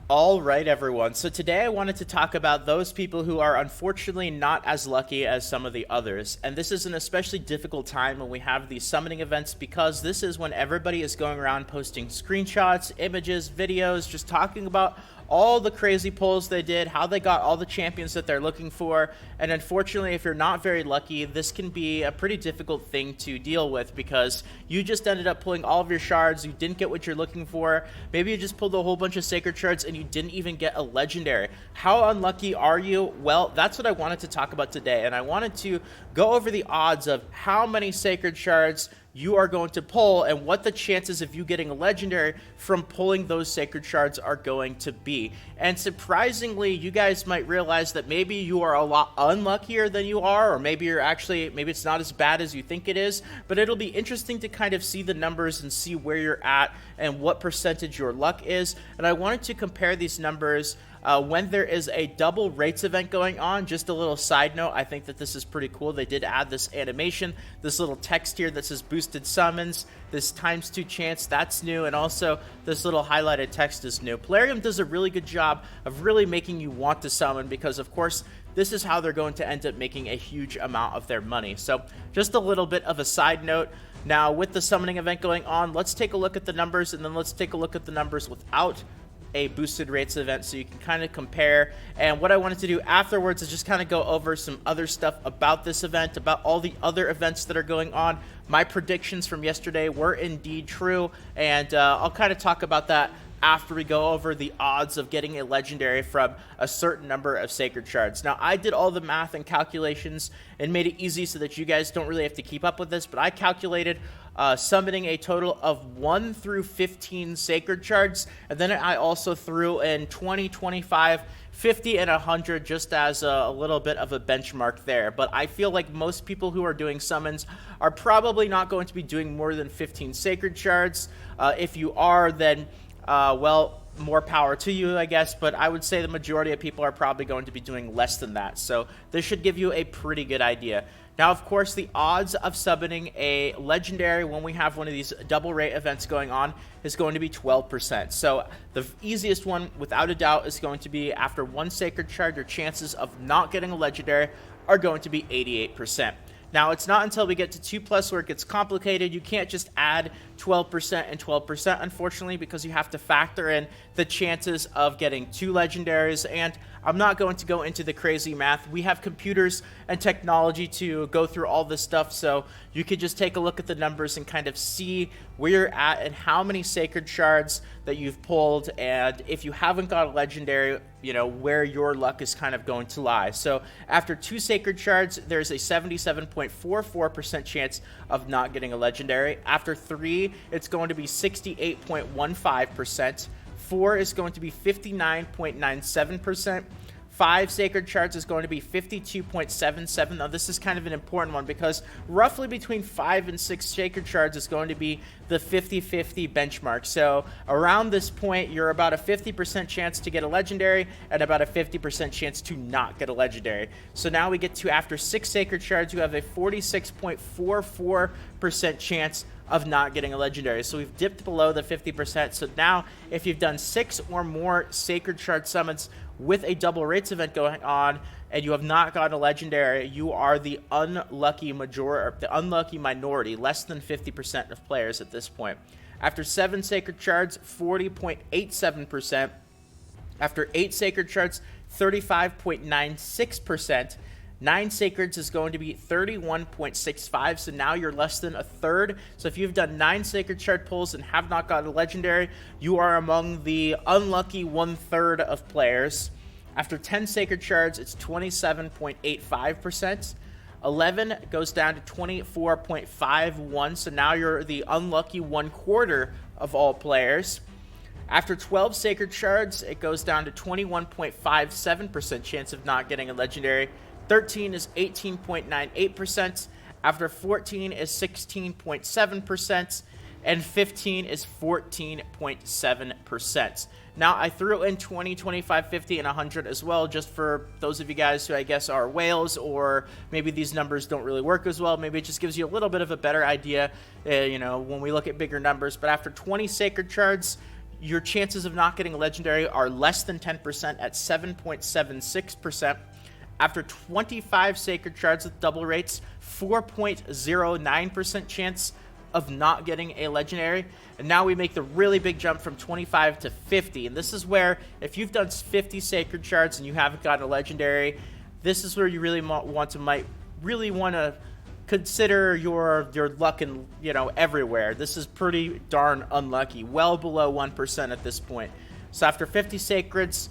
All right, everyone. So today I wanted to talk about those people who are unfortunately not as lucky as some of the others. And this is an especially difficult time when we have these summoning events because this is when everybody is going around posting screenshots, images, videos, just talking about all the crazy pulls they did, how they got all the champions that they're looking for. And unfortunately, if you're not very lucky, this can be a pretty difficult thing to deal with because you just ended up pulling all of your shards, you didn't get what you're looking for. Maybe you just pulled a whole bunch of sacred shards and you didn't even get a legendary. How unlucky are you? Well, that's what I wanted to talk about today. And I wanted to go over the odds of how many sacred shards you are going to pull and what the chances of you getting a legendary from pulling those sacred shards are going to be. And surprisingly, you guys might realize that maybe you are a lot unluckier than you are, or maybe maybe it's not as bad as you think it is, but it'll be interesting to kind of see the numbers and see where you're at and what percentage your luck is. And I wanted to compare these numbers when there is a double rates event going on. Just a little side note, I think that this is pretty cool. They did add this animation, this little text here that says boosted summons, this ×2 chance, that's new, and also this little highlighted text is new. Plarium does a really good job of really making you want to summon because, of course, this is how they're going to end up making a huge amount of their money. So just a little bit of a side note. Now, with the summoning event going on, let's take a look at the numbers, and then let's take a look at the numbers without a boosted rates event so you can kind of compare. And what I wanted to do afterwards is just kind of go over some other stuff about this event, about all the other events that are going on. My predictions from yesterday were indeed true, and I'll kind of talk about that after we go over the odds of getting a legendary from a certain number of sacred shards. Now, I did all the math and calculations and made it easy so that you guys don't really have to keep up with this, but I calculated summoning a total of 1 through 15 sacred shards, and then I also threw in 20, 25, 50, and 100 just as a little bit of a benchmark there. But I feel like most people who are doing summons are probably not going to be doing more than 15 sacred shards. If you are, then well, more power to you, I guess, but I would say the majority of people are probably going to be doing less than that, so this should give you a pretty good idea. Now, of course, the odds of summoning a legendary when we have one of these double rate events going on is going to be 12%. So the easiest one, without a doubt, is going to be after one sacred shard, your chances of not getting a legendary are going to be 88%. Now, it's not until we get to 2+ where it gets complicated. You can't just add 12% and 12%, unfortunately, because you have to factor in the chances of getting 2 legendaries, and I'm not going to go into the crazy math. We have computers and technology to go through all this stuff, so you could just take a look at the numbers and kind of see where you're at and how many sacred shards that you've pulled, and if you haven't got a legendary, you know, where your luck is kind of going to lie. So after 2 sacred shards, there's a 77.44% chance of not getting a legendary. After 3, it's going to be 68.15%. 4 is going to be 59.97%. 5 sacred shards is going to be 52.77. Now, this is kind of an important one because roughly between 5 and 6 sacred shards is going to be the 50-50 benchmark. So around this point, you're about a 50% chance to get a legendary and about a 50% chance to not get a legendary. So now we get to after 6 sacred shards, you have a 46.44% chance of not getting a legendary. So we've dipped below the 50%. So now if you've done 6 or more sacred shard summons with a double rates event going on and you have not gotten a legendary, you are the unlucky minority, less than 50% of players at this point. After 7 sacred shards, 40.87%. After 8 sacred shards, 35.96%. 9 sacreds is going to be 31.65, so now you're less than a third. So if you've done 9 sacred shard pulls and have not gotten a legendary, you are among the unlucky 1/3 of players. After 10 sacred shards, it's 27.85%. 11 goes down to 24.51, so now you're the unlucky 1/4 of all players. After 12 sacred shards, it goes down to 21.57% chance of not getting a legendary. 13 is 18.98%. After 14 is 16.7%. And 15 is 14.7%. Now, I threw in 20, 25, 50, and 100 as well, just for those of you guys who I guess are whales, or maybe these numbers don't really work as well. Maybe it just gives you a little bit of a better idea, you know, when we look at bigger numbers. But after 20 sacred shards, your chances of not getting a legendary are less than 10% at 7.76%. After 25 Sacred Shards with double rates, 4.09% chance of not getting a legendary. And now we make the really big jump from 25 to 50. And this is where, if you've done 50 Sacred Shards and you haven't gotten a legendary, this is where you really want to consider your luck and, everywhere. This is pretty darn unlucky, well below 1% at this point. So after 50 Sacreds,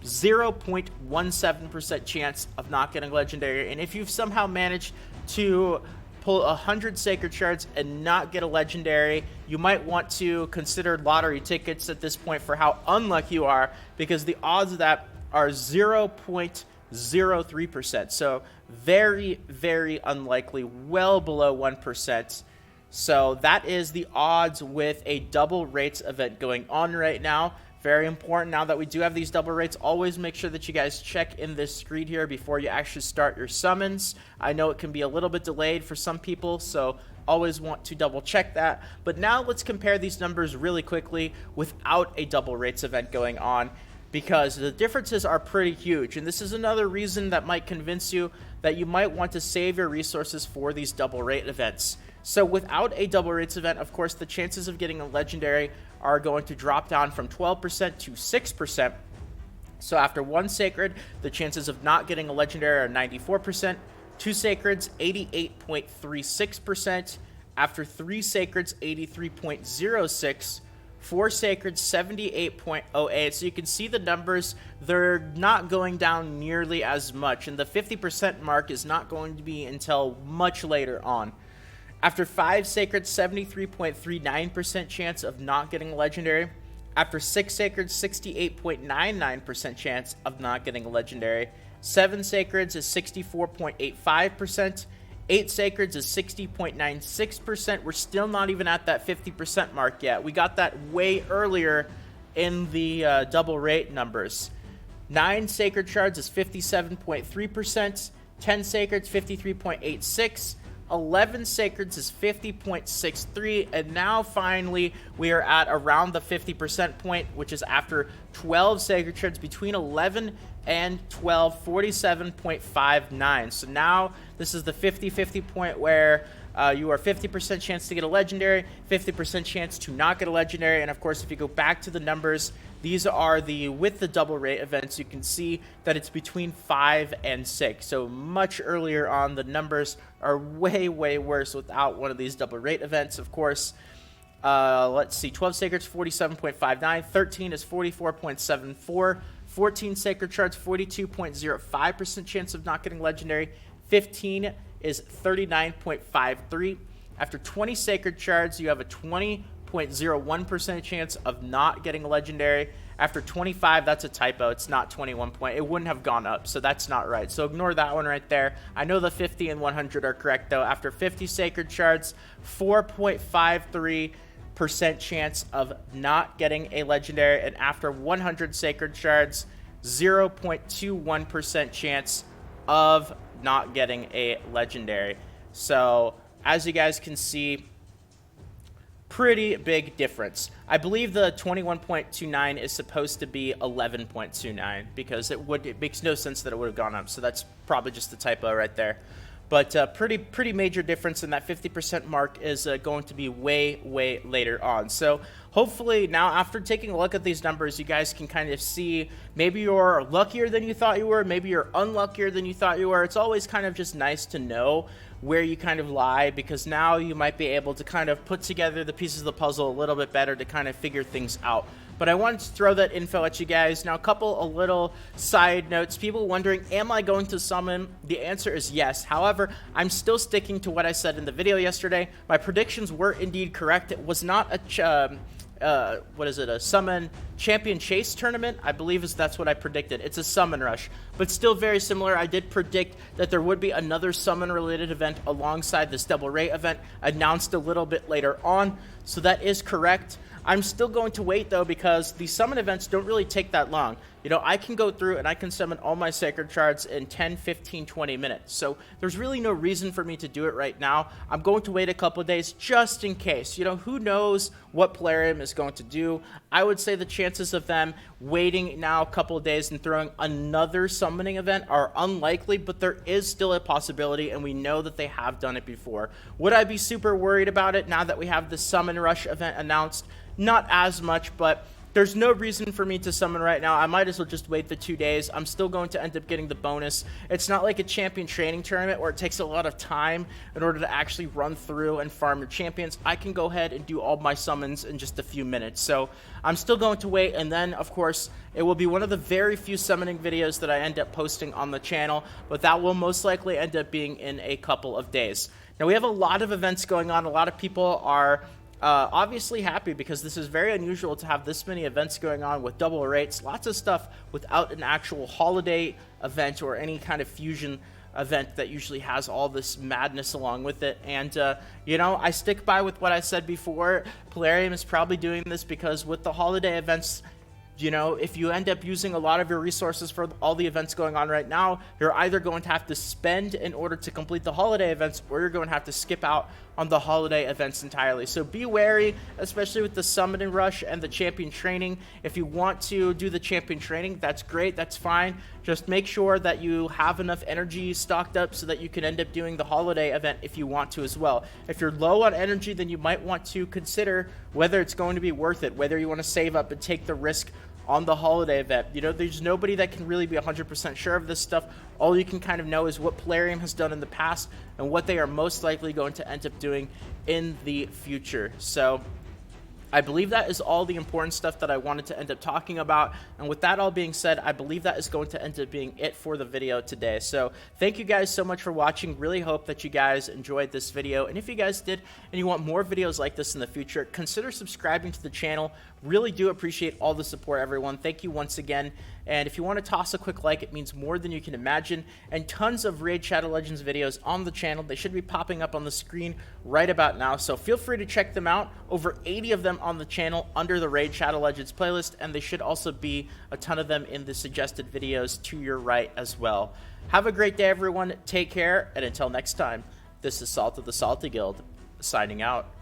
0.17% chance of not getting legendary. And if you've somehow managed to pull 100 Sacred Shards and not get a legendary, you might want to consider lottery tickets at this point for how unlucky you are, because the odds of that are 0.03%. So very, very unlikely, well below 1%. So that is the odds with a double rates event going on right now. Very important, now that we do have these double rates, always make sure that you guys check in this screen here before you actually start your summons. I know it can be a little bit delayed for some people, so always want to double check that. But now let's compare these numbers really quickly without a double rates event going on, because the differences are pretty huge. And this is another reason that might convince you that you might want to save your resources for these double rate events. So without a double rates event, of course, the chances of getting a legendary are going to drop down from 12% to 6%. So after 1 Sacred, the chances of not getting a legendary are 94%. 2 Sacreds, 88.36%. After 3 Sacreds, 83.06%. 4 Sacreds, 78.08%. So you can see the numbers, they're not going down nearly as much. And the 50% mark is not going to be until much later on. After 5 Sacreds, 73.39% chance of not getting a legendary. After 6 Sacreds, 68.99% chance of not getting a legendary. 7 Sacreds is 64.85%. 8 Sacreds is 60.96%. We're still not even at that 50% mark yet. We got that way earlier in the double rate numbers. 9 Sacred Shards is 57.3%. 10 Sacreds, 53.86%. 11 Sacreds is 50.63%, and now finally we are at around the 50% point, which is after 12 Sacred Shards. Between 11 and 12, 47.59. So now this is the 50-50 point where you are 50% chance to get a legendary, 50% chance to not get a legendary. And of course, if you go back to the numbers, these are with the double rate events, you can see that it's between 5 and 6. So much earlier on, the numbers are way, way worse without one of these double rate events, of course. Let's see, 12 Sacreds, 47.59. 13 is 44.74. 14 Sacred Shards, 42.05% chance of not getting legendary. 15 is 39.53. After 20 Sacred Shards, you have a 20.01% chance of not getting a legendary. After 25, that's a typo. It's not 21 point. It wouldn't have gone up, so that's not right. So ignore that one right there. I know the 50 and 100 are correct, though. After 50 Sacred Shards, 4.53% chance of not getting a legendary. And after 100 Sacred Shards, 0.21% chance of not getting a legendary. So as you guys can see, pretty big difference. I believe the 21.29 is supposed to be 11.29 because it makes no sense that it would have gone up. So that's probably just a typo right there. But pretty major difference, and that 50% mark is going to be way, way later on. So hopefully now, after taking a look at these numbers, you guys can kind of see maybe you're luckier than you thought you were, maybe you're unluckier than you thought you were. It's always kind of just nice to know where you kind of lie, because now you might be able to kind of put together the pieces of the puzzle a little bit better to kind of figure things out. But I wanted to throw that info at you guys. Now, a little side notes. People wondering, am I going to summon? The answer is yes. However, I'm still sticking to what I said in the video yesterday. My predictions were indeed correct. It was not a a summon champion chase tournament, I believe that's what I predicted. It's a summon rush, but still very similar. I did predict that there would be another summon related event alongside this double rate event, announced a little bit later on. So that is correct. I'm still going to wait though, because the summon events don't really take that long. You know, I can go through and I can summon all my sacred shards in 10, 15, 20 minutes. So there's really no reason for me to do it right now. I'm going to wait a couple of days just in case. You know, who knows what Plarium is going to do. I would say the chances of them waiting now a couple of days and throwing another summoning event are unlikely, but there is still a possibility, and we know that they have done it before. Would I be super worried about it now that we have the Summon Rush event announced? Not as much, but there's no reason for me to summon right now. I might as well just wait the 2 days. I'm still going to end up getting the bonus. It's not like a champion training tournament where it takes a lot of time in order to actually run through and farm your champions. I can go ahead and do all my summons in just a few minutes. So I'm still going to wait, and then, of course, it will be one of the very few summoning videos that I end up posting on the channel, but that will most likely end up being in a couple of days. Now, we have a lot of events going on. A lot of people are obviously happy because this is very unusual to have this many events going on with double rates, lots of stuff without an actual holiday event or any kind of fusion event that usually has all this madness along with it. And you know, I stick by with what I said before. Plarium is probably doing this because with the holiday events, you know, if you end up using a lot of your resources for all the events going on right now, you're either going to have to spend in order to complete the holiday events, or you're going to have to skip out on the holiday events entirely. So be wary, especially with the Summoning Rush and the Champion Training. If you want to do the Champion Training, that's great, that's fine. Just make sure that you have enough energy stocked up so that you can end up doing the holiday event if you want to as well. If you're low on energy, then you might want to consider whether it's going to be worth it, whether you want to save up and take the risk on the holiday event. You know, there's nobody that can really be 100% sure of this stuff. All you can kind of know is what Plarium has done in the past and what they are most likely going to end up doing in the future. So I believe that is all the important stuff that I wanted to end up talking about. And with that all being said, I believe that is going to end up being it for the video today. So thank you guys so much for watching. Really hope that you guys enjoyed this video. And if you guys did and you want more videos like this in the future, consider subscribing to the channel. Really do appreciate all the support, everyone. Thank you once again. And if you want to toss a quick like, it means more than you can imagine. And tons of Raid Shadow Legends videos on the channel. They should be popping up on the screen right about now. So feel free to check them out. Over 80 of them on the channel under the Raid Shadow Legends playlist. And they should also be a ton of them in the suggested videos to your right as well. Have a great day, everyone. Take care. And until next time, this is Salt of the Salty Guild, signing out.